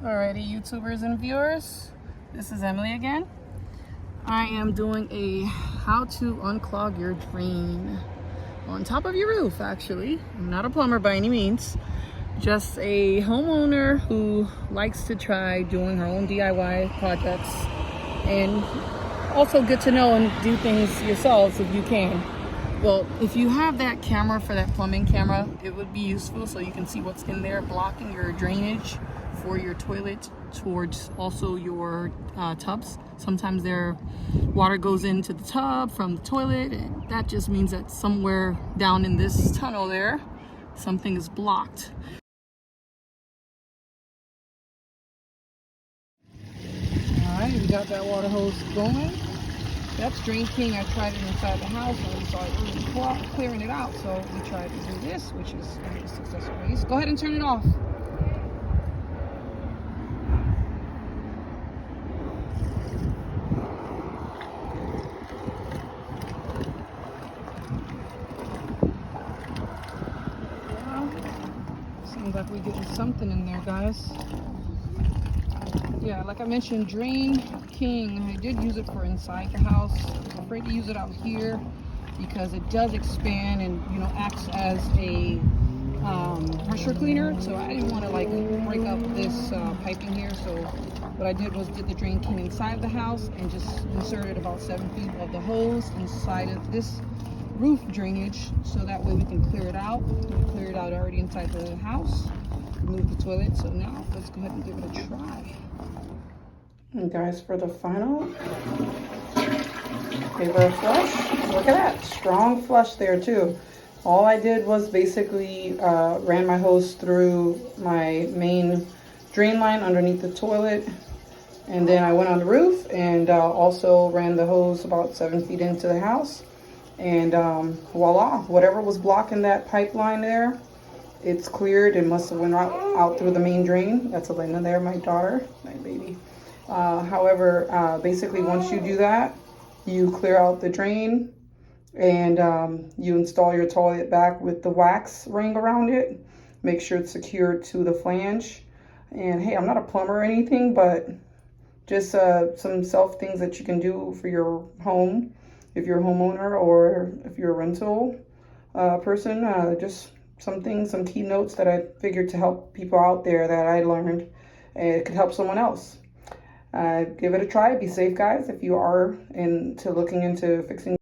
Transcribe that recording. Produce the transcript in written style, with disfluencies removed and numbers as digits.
Alrighty, YouTubers and viewers, this is Emily again. I am doing a how to unclog your drain on top of your roof. Actually, I'm not a plumber by any means, just a homeowner who likes to try doing her own DIY projects, and also good to know and do things yourselves if you can. Well, if you have that camera for that plumbing camera, it would be useful so you can see what's in there blocking your drainage for your toilet towards also your tubs. Sometimes their water goes into the tub from the toilet, and that just means that somewhere down in this tunnel there, something is blocked. All right, we got that water hose going. That's Drain King. I tried it inside the house and we saw it really clearing it out. So we tried to do this, which is a successful race. Go ahead and turn it off. Well, seems like we're getting something in there, guys. Yeah, like I mentioned, Drain King, I did use it for inside the house. I was afraid to use it out here because it does expand and, you know, acts as a pressure cleaner. So I didn't want to like break up this piping here. So what I did was did the Drain King inside the house and just inserted about 7 feet of the hose inside of this roof drainage, so that way we can clear it out. We cleared it out already inside the house, remove the toilet. So now let's go ahead and give it a try. And guys, for the final, give her a flush. Look at that, strong flush there too. All I did was basically ran my hose through my main drain line underneath the toilet, and then I went on the roof and also ran the hose about 7 feet into the house, and voila, whatever was blocking that pipeline there, it's cleared. It must have went out through the main drain. That's Elena there, my daughter, my baby. However, basically once you do that, you clear out the drain and you install your toilet back with the wax ring around it. Make sure it's secured to the flange. And hey, I'm not a plumber or anything, but just some self things that you can do for your home if you're a homeowner or if you're a rental person. Just some things, some keynotes that I figured to help people out there that I learned, and it could help someone else. Give it a try. Be safe, guys, if you are looking into fixing